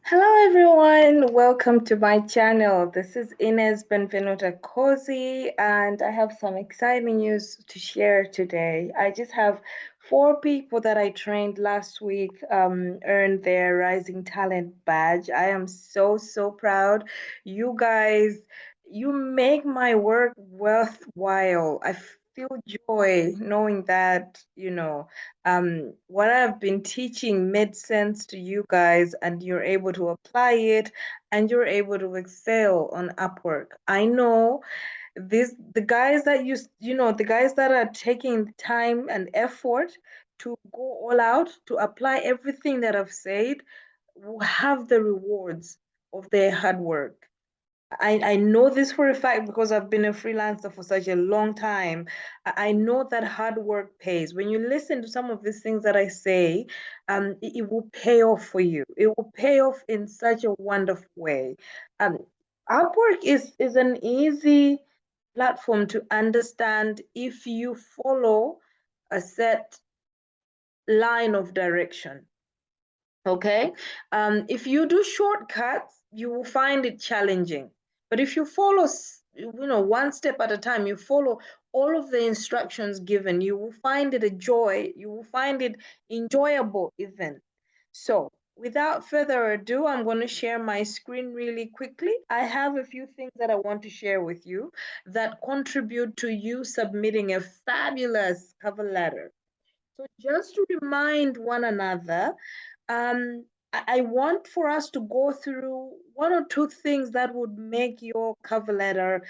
Hello everyone, welcome to my channel. This is Ines Benvenuta Cozy, and I have some exciting news to share today. I just have four people that I trained last week earned their Rising Talent badge. I am so proud. You guys, you make my work worthwhile. I feel joy knowing that, what I've been teaching made sense to you guys and you're able to apply it and you're able to excel on Upwork. I know the guys that the guys that are taking time and effort to go all out to apply everything that I've said will have the rewards of their hard work. I know this for a fact because I've been a freelancer for such a long time. I know that hard work pays. When you listen to some of these things that I say, it will pay off for you. It will pay off in such a wonderful way. Um, Upwork is an easy platform to understand if you follow a set line of direction. Okay. If you do shortcuts, you will find it challenging. But if you follow, one step at a time, you follow all of the instructions given, you will find it a joy. You will find it enjoyable even. So, without further ado, I'm going to share my screen really quickly. I have a few things that I want to share with you that contribute to you submitting a fabulous cover letter. So just to remind one another, I want for us to go through one or two things that would make your cover letter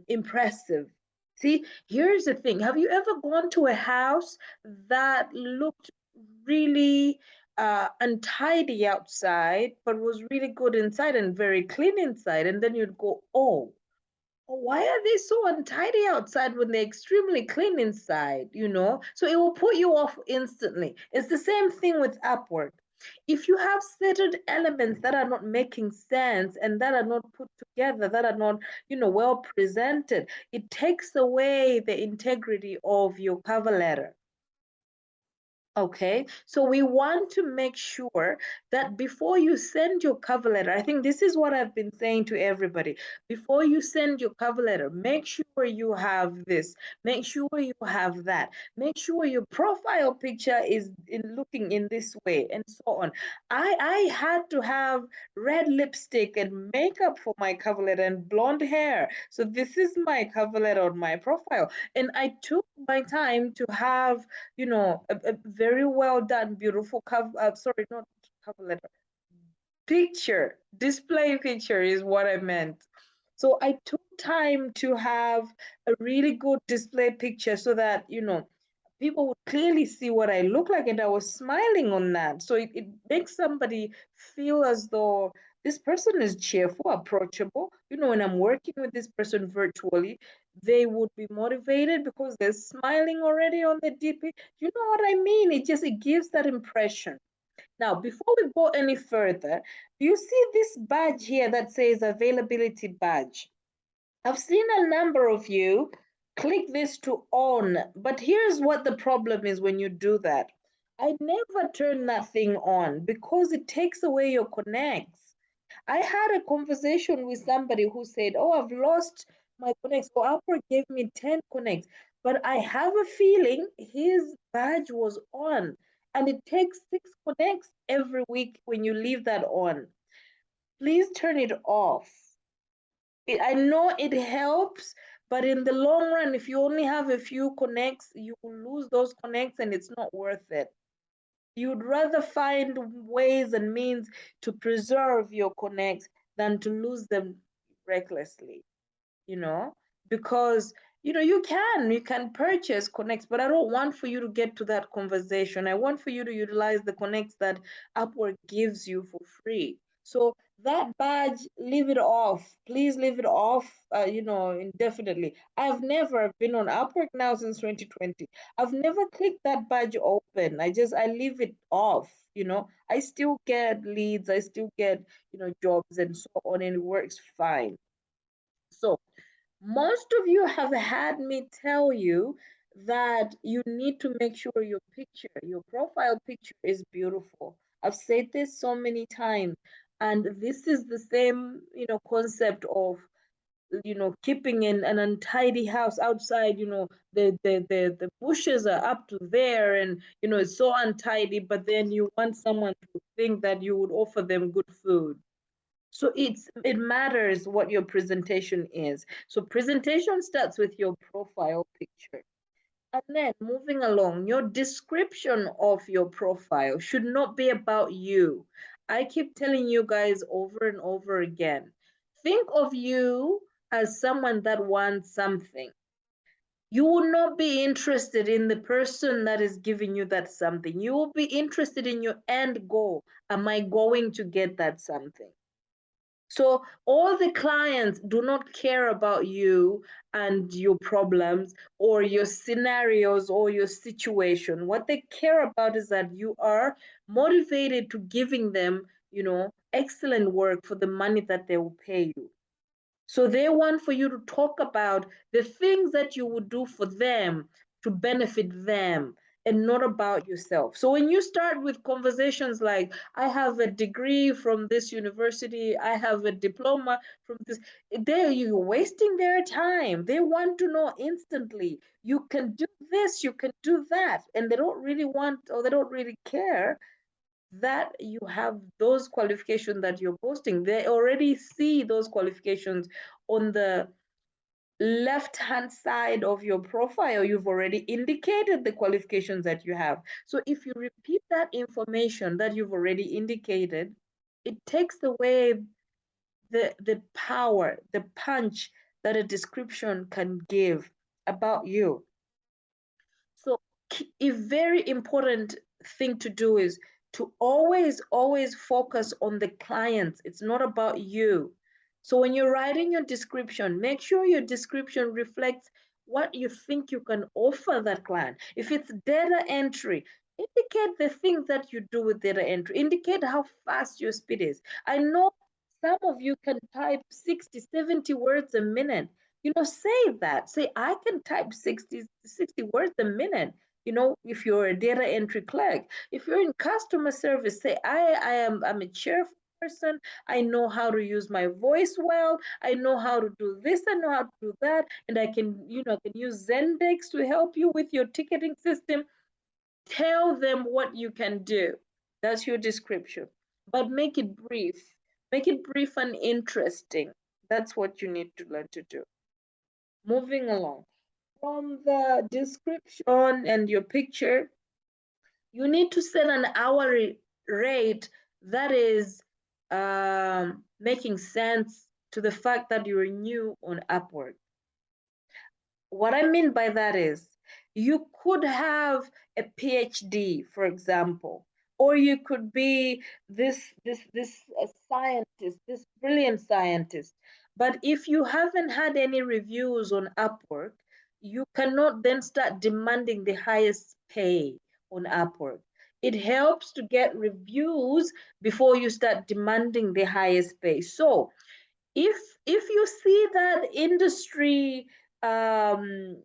impressive. See, here's the thing. Have you ever gone to a house that looked really untidy outside, but was really good inside and very clean inside? And then you'd go, oh, why are they so untidy outside when they're extremely clean inside, So it will put you off instantly. It's the same thing with Upwork. If you have certain elements that are not making sense and that are not put together, that are not, well presented, it takes away the integrity of your cover letter. Okay, so we want to make sure that before you send your cover letter, I think this is what I've been saying to everybody. Before you send your cover letter, make sure you have this, make sure you have that, make sure your profile picture is looking in this way, and so on. I had to have red lipstick and makeup for my cover letter and blonde hair. So this is my cover letter on my profile. And I took my time to have a very well done, beautiful cover. Sorry, not cover letter. Picture, display picture is what I meant. So I took time to have a really good display picture so that, people would clearly see what I look like, and I was smiling on that. So it makes somebody feel as though this person is cheerful, approachable. When I'm working with this person virtually, they would be motivated because they're smiling already on the DP. You know what I mean? It gives that impression. Now, before we go any further, do you see this badge here that says availability badge? I've seen a number of you click this to on, but here's what the problem is when you do that. I never turn that thing on because it takes away your connects. I had a conversation with somebody who said, oh, I've lost my connects. So Upwork gave me 10 connects, but I have a feeling his badge was on. And it takes 6 connects every week when you leave that on. Please turn it off. I know it helps, but in the long run, if you only have a few connects, you will lose those connects and it's not worth it. You'd rather find ways and means to preserve your connects than to lose them recklessly, you know, because you can purchase connects, but I don't want for you to get to that conversation. I want for you to utilize the connects that Upwork gives you for free. So that badge, leave it off. Please leave it off, indefinitely. I've never been on Upwork now since 2020. I've never clicked that badge open. I leave it off. I still get leads, I still get, jobs and so on, and it works fine. So most of you have had me tell you that you need to make sure your profile picture is beautiful. I've said this so many times, and this is the same, concept of, keeping an untidy house outside. The bushes are up to there, and it's so untidy, but then you want someone to think that you would offer them good food. So it matters what your presentation is. So presentation starts with your profile picture. And then moving along, your description of your profile should not be about you. I keep telling you guys over and over again. Think of you as someone that wants something. You will not be interested in the person that is giving you that something. You will be interested in your end goal. Am I going to get that something? So all the clients do not care about you and your problems or your scenarios or your situation. What they care about is that you are motivated to giving them, excellent work for the money that they will pay you. So they want for you to talk about the things that you would do for them to benefit them and not about yourself. So when you start with conversations like, I have a degree from this university, I have a diploma from this, you're wasting their time. They want to know instantly, you can do this, you can do that. And they don't really want, or they don't really care that you have those qualifications that you're posting. They already see those qualifications on the left hand side of your profile. You've already indicated the qualifications that you have. So if you repeat that information that you've already indicated, it takes away the power, the punch that a description can give about you. So a very important thing to do is to always focus on the clients. It's not about you. So when you're writing your description, make sure your description reflects what you think you can offer that client. If it's data entry, indicate the things that you do with data entry. Indicate how fast your speed is. I know some of you can type 60, 70 words a minute. Say that. Say, I can type 60 words a minute. If you're a data entry clerk, if you're in customer service, say, I'm a cheerful person. I know how to use my voice well. I know how to do this. I know how to do that. And I can use Zendex to help you with your ticketing system. Tell them what you can do. That's your description. But make it brief. Make it brief and interesting. That's what you need to learn to do. Moving along. From the description and your picture, you need to set an hourly rate that is making sense to the fact that you're new on Upwork. What I mean by that is you could have a PhD, for example, or you could be this scientist, this brilliant scientist. But if you haven't had any reviews on Upwork, you cannot then start demanding the highest pay on Upwork. It helps to get reviews before you start demanding the highest pay. So if you see that industry um,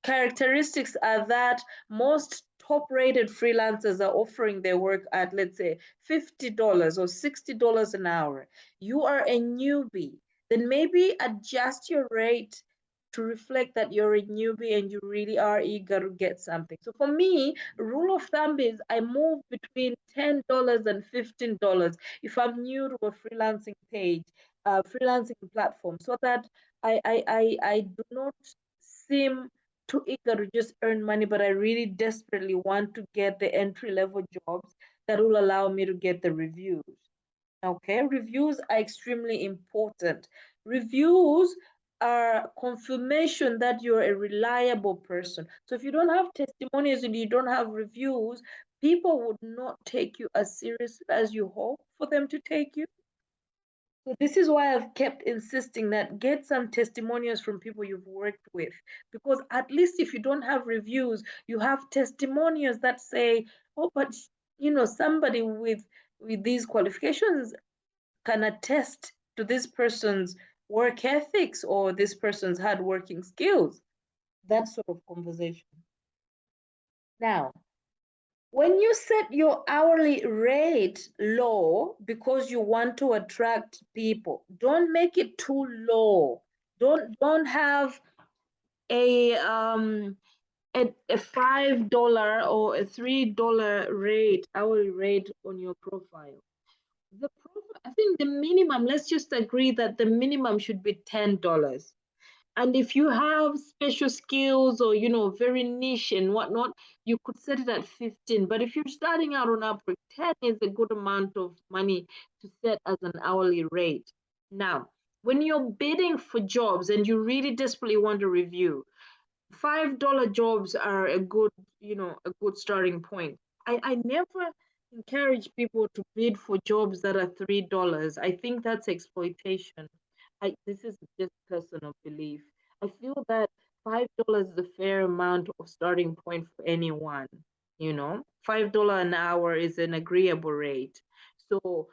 characteristics are that most top rated freelancers are offering their work at, let's say, $50 or $60 an hour, you are a newbie, then maybe adjust your rate to reflect that you're a newbie and you really are eager to get something. So for me, rule of thumb is I move between $10 and $15 if I'm new to a freelancing page, freelancing platform, so that I do not seem too eager to just earn money, but I really desperately want to get the entry level jobs that will allow me to get the reviews. Okay, reviews are extremely important. Reviews are confirmation that you're a reliable person. So if you don't have testimonials and you don't have reviews, people would not take you as serious as you hope for them to take you. So this is why I've kept insisting that get some testimonials from people you've worked with, because at least if you don't have reviews, you have testimonials that say, oh, but somebody with these qualifications can attest to this person's work ethics or this person's hard working skills. That sort of conversation. Now, When you set your hourly rate low because you want to attract people, don't make it too low. Don't have a a $5 or a $3 rate, hourly rate on your profile. I think the minimum, let's just agree that the minimum should be $10. And if you have special skills or very niche and whatnot, you could set it at 15. But if you're starting out on Upwork, 10 is a good amount of money to set as an hourly rate. Now, when you're bidding for jobs and you really desperately want a review, $5 jobs are a good starting point. I never encourage people to bid for jobs that are $3. I think that's exploitation. This is just personal belief. I feel that $5 is a fair amount of starting point for anyone. $5 an hour is an agreeable rate. So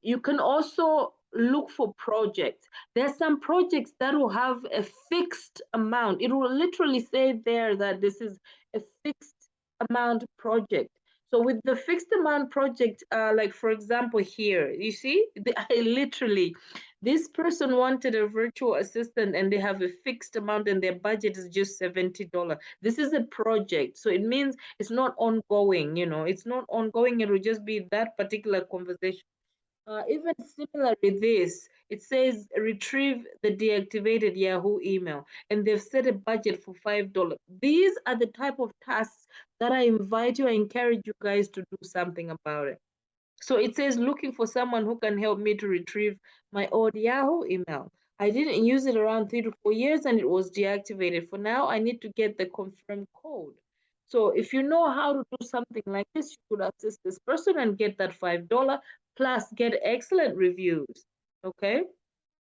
you can also look for projects. There's some projects that will have a fixed amount. It will literally say there that this is a fixed amount project. So with the fixed amount project, like for example here, you see, I literally, this person wanted a virtual assistant and they have a fixed amount and their budget is just $70. This is a project. So it means it's not ongoing, it's not ongoing. It will just be that particular conversation. Even similarly, this it says retrieve the deactivated Yahoo email, and they've set a budget for $5. These are the type of tasks that I invite you, I encourage you guys to do something about it. So it says looking for someone who can help me to retrieve my old Yahoo email. I didn't use it around 3 to 4 years and it was deactivated. For now, I need to get the confirmed code. So if you know how to do something like this, you could assist this person and get that $5 plus get excellent reviews. Okay.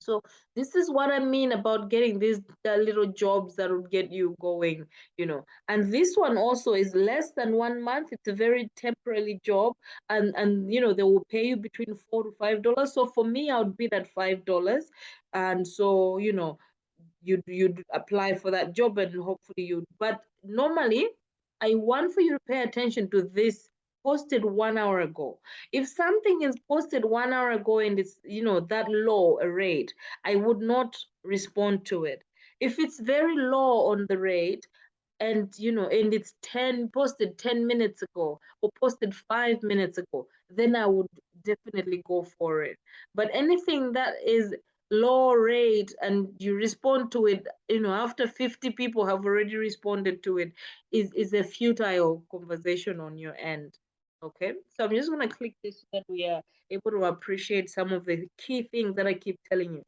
So this is what I mean about getting these little jobs that will get you going. And this one also is less than 1 month. It's a very temporary job, and they will pay you between $4 to $5. So for me, I would be that $5, and so you'd apply for that job and hopefully you. But normally, I want for you to pay attention to this posted 1 hour ago. If something is posted 1 hour ago and it's that low a rate, I would not respond to it. If it's very low on the rate, and it's 10 posted 10 minutes ago or posted 5 minutes ago, then I would definitely go for it. But anything that is low rate and you respond to it after 50 people have already responded to it, is a futile conversation on your end. Okay, so I'm just going to click this so that we are able to appreciate some of the key things that I keep telling you.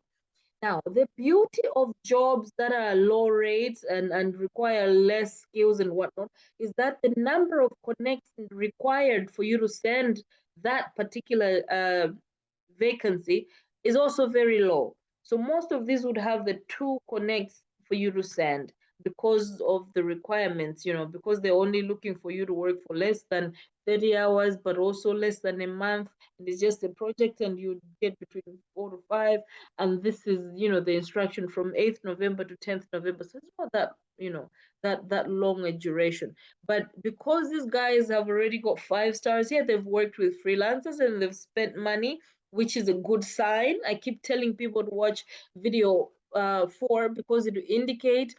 Now, the beauty of jobs that are low rates and require less skills and whatnot is that the number of connections required for you to send that particular vacancy is also very low. So most of these would have the two connects for you to send because of the requirements, because they're only looking for you to work for less than 30 hours, but also less than a month. And it's just a project and you get between 4 to 5. And this is, the instruction from 8th November to 10th November. So it's not that, that long a duration. But because these guys have already got 5 stars here, they've worked with freelancers and they've spent money, which is a good sign. I keep telling people to watch video 4 because it will indicate,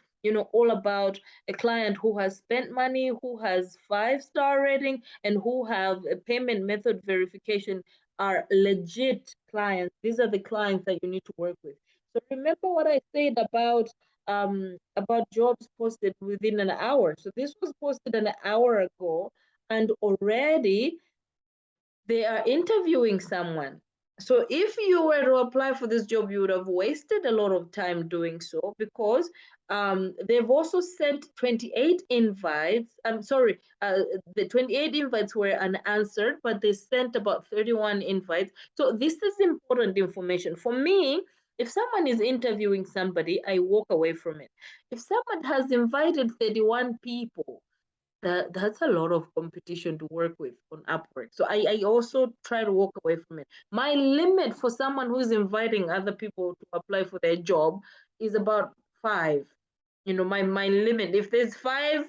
all about a client who has spent money, who has 5 star rating, and who have a payment method verification are legit clients. These are the clients that you need to work with. So remember what I said about jobs posted within an hour. So this was posted an hour ago, and already they are interviewing someone. So if you were to apply for this job, you would have wasted a lot of time doing so because they've also sent 28 invites. I'm sorry, the 28 invites were unanswered, but they sent about 31 invites. So this is important information. For me, if someone is interviewing somebody, I walk away from it. If someone has invited 31 people, that's a lot of competition to work with on Upwork. So I also try to walk away from it. My limit for someone who's inviting other people to apply for their job is about 5. my limit. If there's five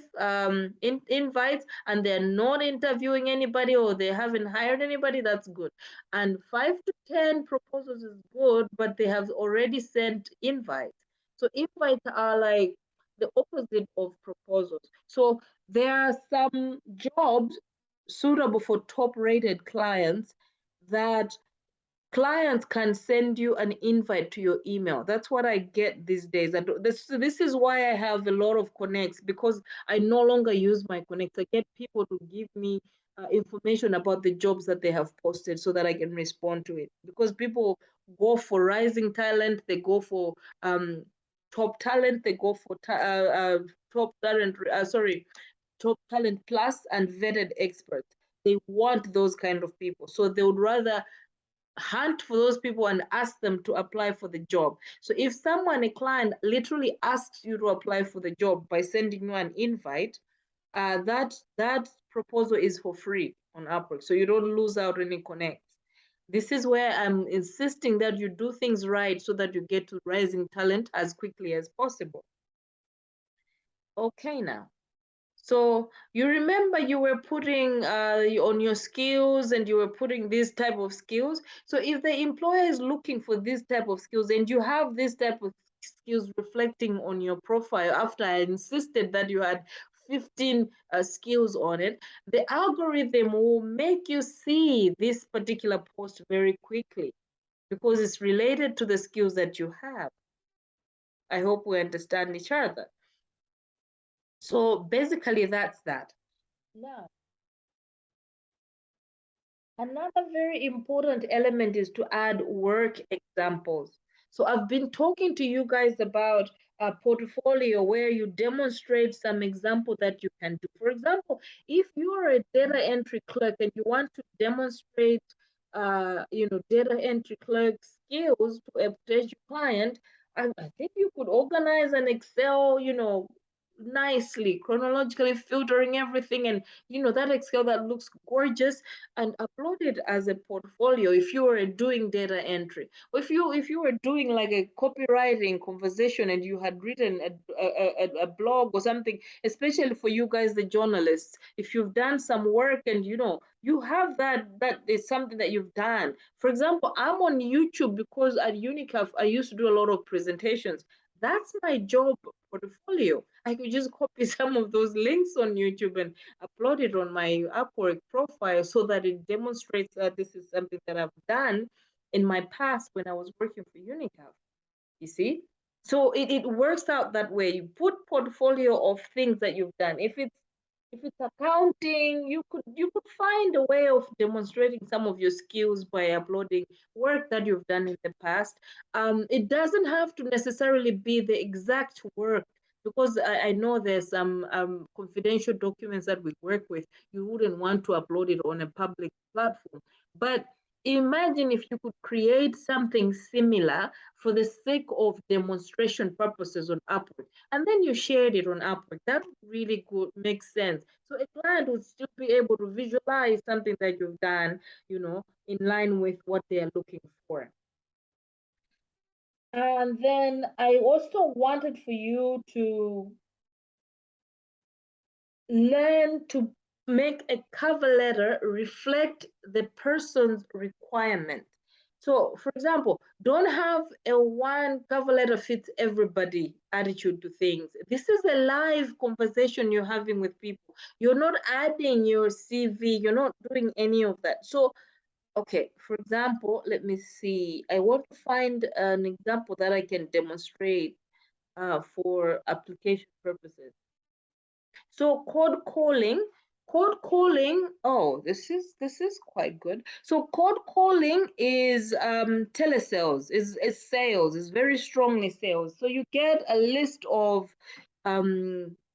invites and they're not interviewing anybody or they haven't hired anybody, that's good. And 5 to 10 proposals is good, but they have already sent invites. So invites are like the opposite of proposals. So there are some jobs suitable for top rated clients that clients can send you an invite to your email. That's what I get these days. And this is why I have a lot of connects, because I no longer use my connects. I get people to give me information about the jobs that they have posted so that I can respond to it. Because people go for rising talent, they go for top talent, they go for top talent, top talent plus and vetted experts. They want those kind of people. So they would rather hunt for those people and ask them to apply for the job. So if someone, a client, literally asks you to apply for the job by sending you an invite, that proposal is for free on Upwork. So you don't lose out any connects. This is where I'm insisting that you do things right so that you get to rising talent as quickly as possible. Okay, now. So you remember you were putting on your skills and you were putting this type of skills. So if the employer is looking for this type of skills and you have this type of skills reflecting on your profile after I insisted that you had 15 skills on it, the algorithm will make you see this particular post very quickly because it's related to the skills that you have. I hope we understand each other. So basically that's that. Now, another very important element is to add work examples. So I've been talking to you guys about a portfolio where you demonstrate some example that you can do. For example, if you're a data entry clerk and you want to demonstrate, data entry clerk skills to a potential client, I think you could organize an Excel, nicely, chronologically filtering everything, and that Excel that looks gorgeous, and upload it as a portfolio if you were doing data entry, or if you were doing like a copywriting conversation and you had written a blog or something, especially for you guys, the journalists. If you've done some work and you have that is something that you've done. For example, I'm on YouTube because at Unicaf I used to do a lot of presentations. That's my job portfolio. I could just copy some of those links on YouTube and upload it on my Upwork profile so that it demonstrates that this is something that I've done in my past when I was working for Unicaf. You see? So it works out that way. You put portfolio of things that you've done. If it's accounting, you could find a way of demonstrating some of your skills by uploading work that you've done in the past. It doesn't have to necessarily be the exact work, because I know there's some confidential documents that we work with. You wouldn't want to upload it on a public platform. But imagine if you could create something similar for the sake of demonstration purposes on Upwork, and then you shared it on Upwork. That really good makes sense. So a client would still be able to visualize something that you've done, in line with what they are looking for. And then I also wanted for you to learn to make a cover letter reflect the person's requirement. So, for example, don't have a one cover letter fits everybody attitude to things. This is a live conversation you're having with people. You're not adding your CV, you're not doing any of that. So, okay, for example, let me see. I want to find an example that I can demonstrate for application purposes. So cold calling. Oh, this is quite good. So cold calling is telesales, is sales, is very strongly sales. So you get a list of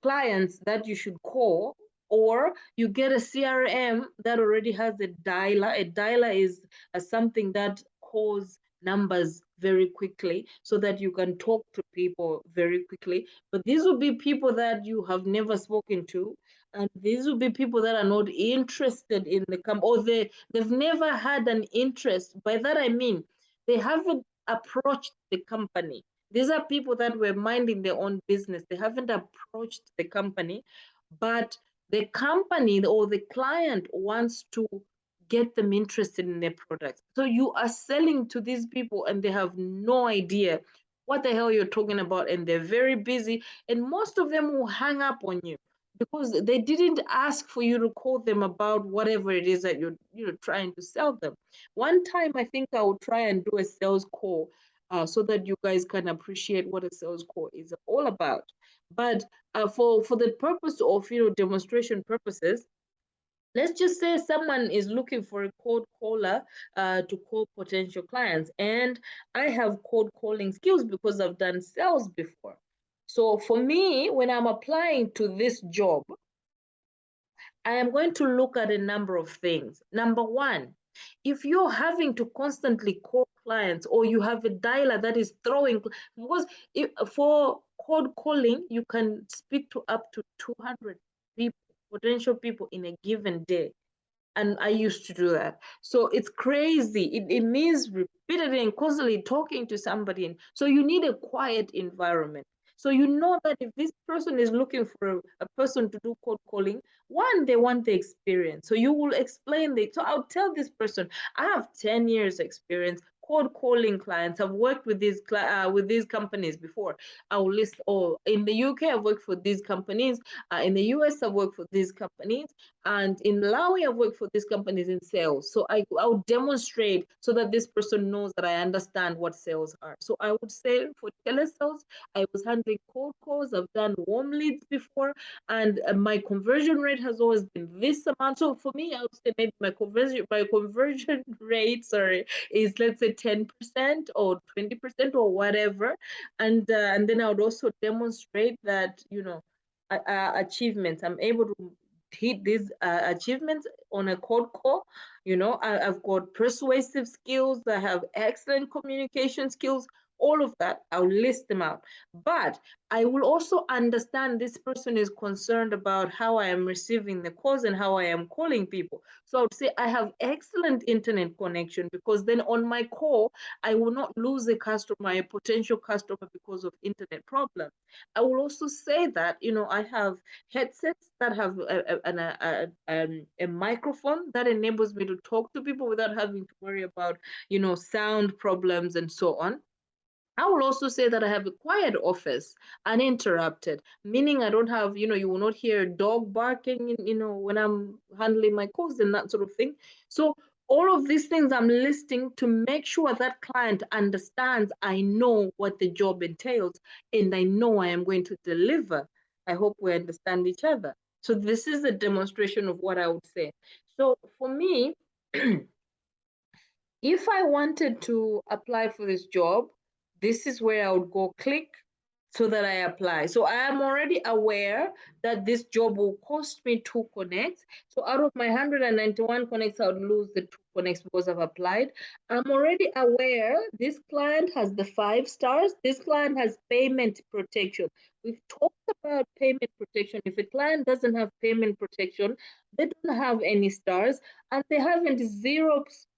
clients that you should call, or you get a CRM that already has a dialer. A dialer is something that calls numbers very quickly so that you can talk to people very quickly. But these will be people that you have never spoken to, and these will be people that are not interested in the company, or they've never had an interest. By that I mean they haven't approached the company. These are people that were minding their own business. They haven't approached the company, but the company or the client wants to get them interested in their products. So you are selling to these people and they have no idea what the hell you're talking about, and they're very busy, and most of them will hang up on you because they didn't ask for you to call them about whatever it is that you're trying to sell them. One time I think I will try and do a sales call so that you guys can appreciate what a sales call is all about. But for the purpose of demonstration purposes, let's just say someone is looking for a cold caller to call potential clients, and I have cold calling skills because I've done sales before. So for me, when I'm applying to this job, I am going to look at a number of things. Number one, if you're having to constantly call clients, or you have a dialer that is throwing, because for cold calling, you can speak to up to 200 people, potential people in a given day. And I used to do that. So it's crazy. It means repeatedly and constantly talking to somebody. So you need a quiet environment. So you know that if this person is looking for a person to do cold calling, one, they want the experience. So you will explain the. So I'll tell this person, I have 10 years experience cold calling clients. I've worked with these companies before. I'll list all. In the UK, I've worked for these companies. In the US, I've worked for these companies. And in Malawi, I've worked for these companies in sales. So I'll demonstrate so that this person knows that I understand what sales are. So I would say for telesales, I was handling cold calls. I've done warm leads before, and my conversion rate has always been this amount. So for me, I would say maybe my conversion rate, sorry, is, let's say, 10% or 20% or whatever. And then I would also demonstrate that, achievements. I'm able to hit these achievements on a cold call. I've got persuasive skills. I have excellent communication skills. All of that, I'll list them out. But I will also understand this person is concerned about how I am receiving the calls and how I am calling people. So I would say I have excellent internet connection, because then on my call, I will not lose a customer, a potential customer, because of internet problems. I will also say that, I have headsets that have a microphone that enables me to talk to people without having to worry about, sound problems and so on. I will also say that I have a quiet office, uninterrupted, meaning I don't have, you will not hear a dog barking, when I'm handling my calls and that sort of thing. So all of these things I'm listing to make sure that client understands I know what the job entails and I know I am going to deliver. I hope we understand each other. So this is a demonstration of what I would say. So for me, if I wanted to apply for this job, this is where I would go click so that I apply. So I am already aware that this job will cost me 2 connects. So out of my 191 connects, I would lose the 2 connects because I've applied. I'm already aware this client has the 5 stars. This client has payment protection. We've talked about payment protection. If a client doesn't have payment protection, they don't have any stars, and they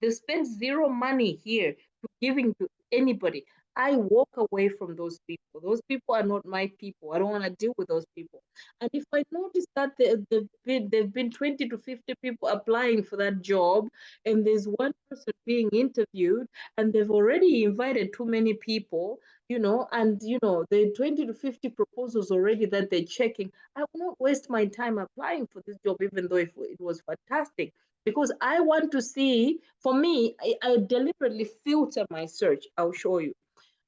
spend zero money here to giving to anybody. I walk away from those people. Those people are not my people. I don't want to deal with those people. And if I notice that they've been 20 to 50 people applying for that job, and there's one person being interviewed, and they've already invited too many people, and the 20 to 50 proposals already that they're checking, I will not waste my time applying for this job, even though it was fantastic. Because I want to see, for me, I deliberately filter my search. I'll show you.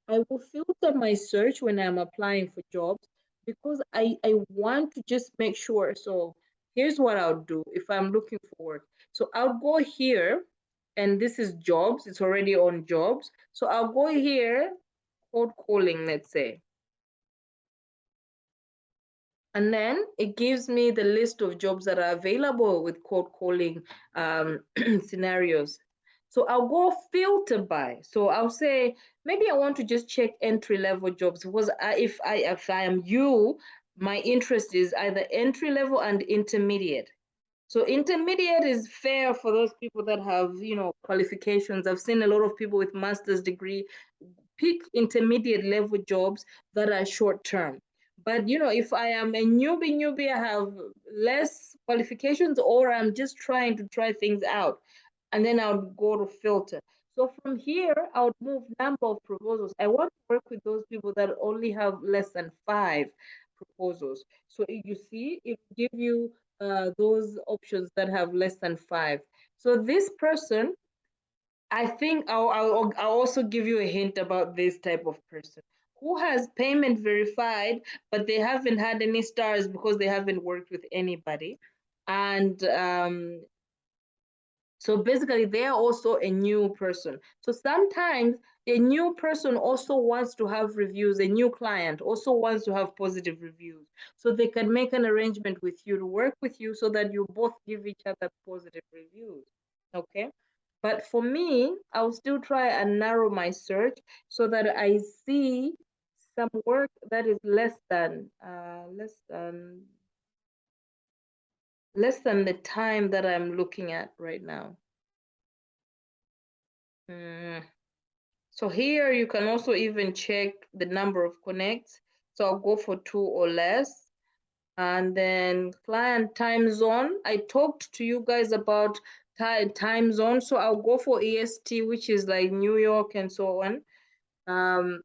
I will filter my search when I'm applying for jobs, because I want to just make sure. So here's what I'll do if I'm looking for work. So I'll go here, and this is jobs. It's already on jobs. So I'll go here, cold calling, let's say. And then it gives me the list of jobs that are available with cold calling scenarios. So I'll go filter by. So I'll say, maybe I want to just check entry level jobs, because if I am you, my interest is either entry level and intermediate. So intermediate is fair for those people that have, qualifications. I've seen a lot of people with master's degree, pick intermediate level jobs that are short term. But if I am a newbie, I have less qualifications, or I'm just trying to try things out, and then I would go to filter. So from here, I would move number of proposals. I want to work with those people that only have less than 5 proposals. So you see, it will give you those options that have less than 5. So this person, I think I'll also give you a hint about this type of person who has payment verified, but they haven't had any stars because they haven't worked with anybody. And so basically, they are also a new person. So sometimes a new person also wants to have reviews, a new client also wants to have positive reviews. So they can make an arrangement with you to work with you so that you both give each other positive reviews. Okay. But for me, I'll still try and narrow my search so that I see some work that is less than the time that I'm looking at right now. Mm. So here you can also even check the number of connects. So I'll go for 2 or less. And then client time zone. I talked to you guys about time zone. So I'll go for EST, which is like New York and so on. Um,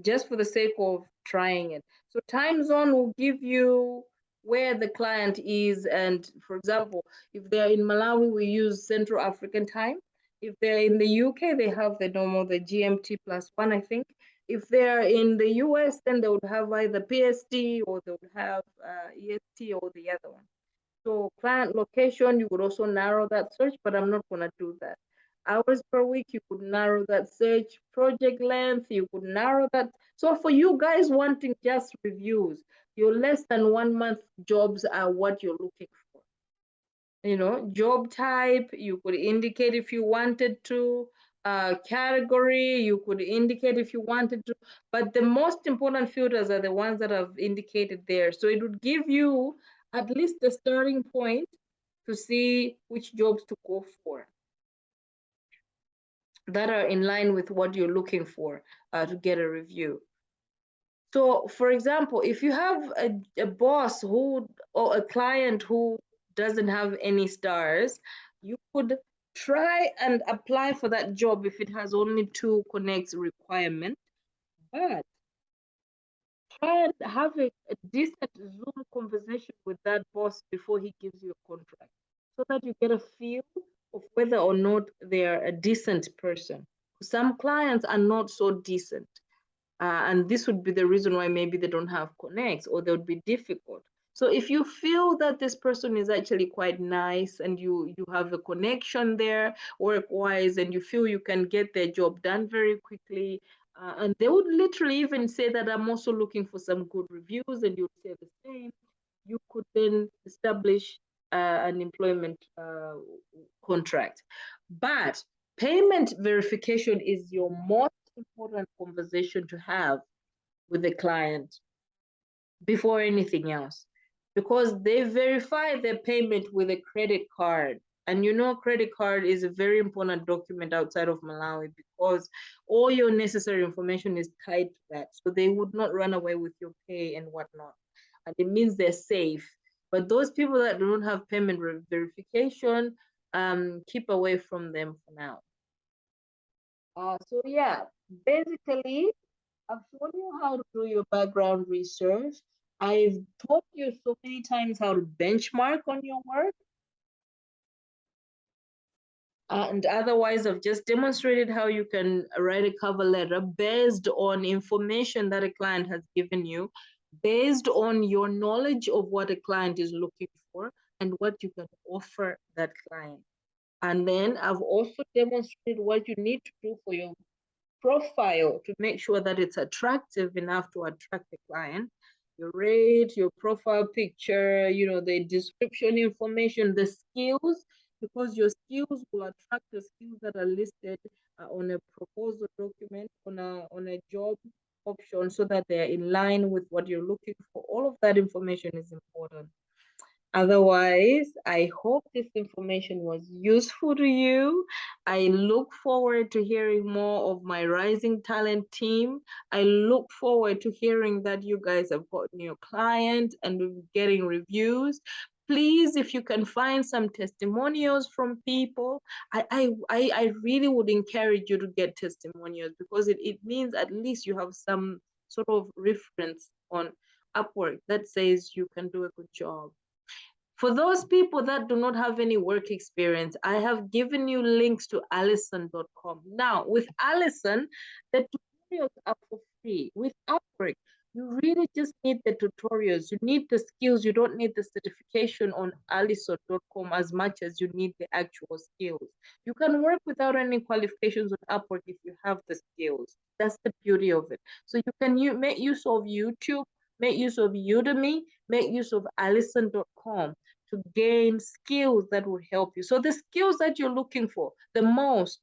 just for the sake of trying it. So time zone will give you where the client is. And for example, if they're in Malawi, we use Central African time. If they're in the UK, they have the GMT +1, I think. If they're in the US, then they would have either PST or they would have EST or the other one. So client location, you could also narrow that search, but I'm not going to do that. Hours per week, you could narrow that search. Project length, you could narrow that. So for you guys wanting just reviews, your less than 1 month jobs are what you're looking for. Job type, you could indicate if you wanted to. Category, you could indicate if you wanted to. But the most important filters are the ones that I've indicated there. So it would give you at least a starting point to see which jobs to go for that are in line with what you're looking for to get a review. So, for example, if you have a boss who or a client who doesn't have any stars, you could try and apply for that job if it has only 2 connects requirement. But try and have a decent Zoom conversation with that boss before he gives you a contract so that you get a feel of whether or not they're a decent person. Some clients are not so decent. And this would be the reason why maybe they don't have connects or they would be difficult. So if you feel that this person is actually quite nice and you have a connection there work-wise and you feel you can get their job done very quickly, and they would literally even say that I'm also looking for some good reviews, and you'd say the same, you could then establish an employment contract. But payment verification is your most important conversation to have with the client before anything else, because they verify their payment with a credit card. And credit card is a very important document outside of Malawi because all your necessary information is tied to that. So they would not run away with your pay and whatnot. And it means they're safe. But those people that don't have payment verification, keep away from them for now. So yeah, basically, I've shown you how to do your background research. I've taught you so many times how to benchmark on your work. And otherwise, I've just demonstrated how you can write a cover letter based on information that a client has given you, based on your knowledge of what a client is looking for and what you can offer that client. And then I've also demonstrated what you need to do for your profile to make sure that it's attractive enough to attract the client. Your rate, your profile picture, the description information, the skills, because your skills will attract the skills that are listed on a proposal document, on a job option, so that they're in line with what you're looking for. All of that information is important. Otherwise, I hope this information was useful to you. I look forward to hearing more of my Rising Talent team. I look forward to hearing that you guys have gotten your client and getting reviews. Please, if you can find some testimonials from people, I really would encourage you to get testimonials, because it means at least you have some sort of reference on Upwork that says you can do a good job. For those people that do not have any work experience, I have given you links to Allison.com. Now, with Allison, the tutorials are for free. With Upwork, you really just need the tutorials. You need the skills. You don't need the certification on Allison.com as much as you need the actual skills. You can work without any qualifications on Upwork if you have the skills. That's the beauty of it. So you can make use of YouTube, make use of Udemy, make use of Allison.com to gain skills that will help you. So the skills that you're looking for the most,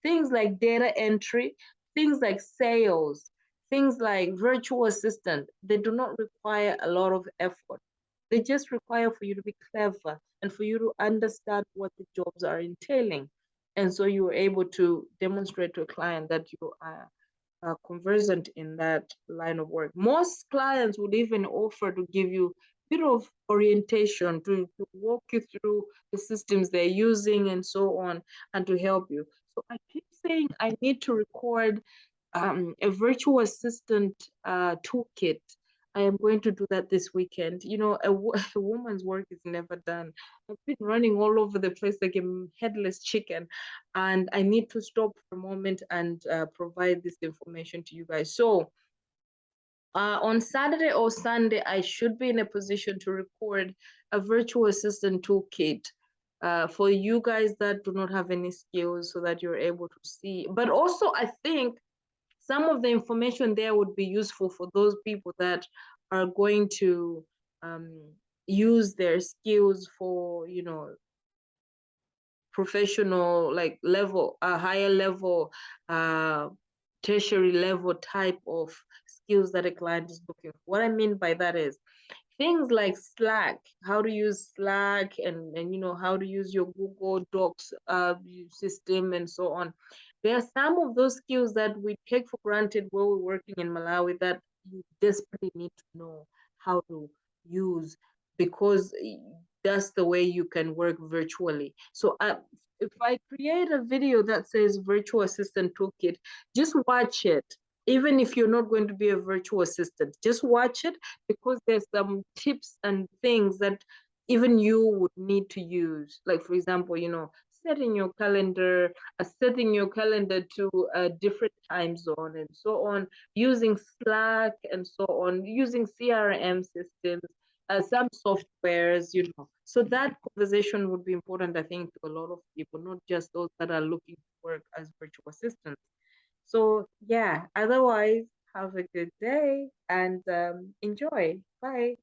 things like data entry, things like sales, things like virtual assistant, they do not require a lot of effort. They just require for you to be clever and for you to understand what the jobs are entailing. And so you are able to demonstrate to a client that you are conversant in that line of work. Most clients would even offer to give you a bit of orientation to walk you through the systems they're using and so on, and to help you. So I keep saying I need to record a virtual assistant toolkit. I am going to do that this weekend. You know, a woman's work is never done. I've been running all over the place like a headless chicken, and I need to stop for a moment and provide this information to you guys. So on Saturday or Sunday, I should be in a position to record a virtual assistant toolkit for you guys that do not have any skills, so that you're able to see. But also, I think some of the information there would be useful for those people that are going to um, use their skills for, you know, professional, like level, a higher level, uh, tertiary level type of skills that a client is looking for. What I mean by that is things like Slack, how to use Slack, and you know, how to use your Google Docs system and so on. There are some of those skills that we take for granted when we're working in Malawi that you desperately need to know how to use, because that's the way you can work virtually. So if I create a video that says virtual assistant toolkit, just watch it. Even if you're not going to be a virtual assistant, just watch it, because there's some tips and things that even you would need to use. Like, for example, you know, setting your calendar to a different time zone and so on, using Slack and so on, using CRM systems, some softwares, you know. So that conversation would be important, I think, to a lot of people, not just those that are looking to work as virtual assistants. So yeah, otherwise, have a good day and enjoy. Bye.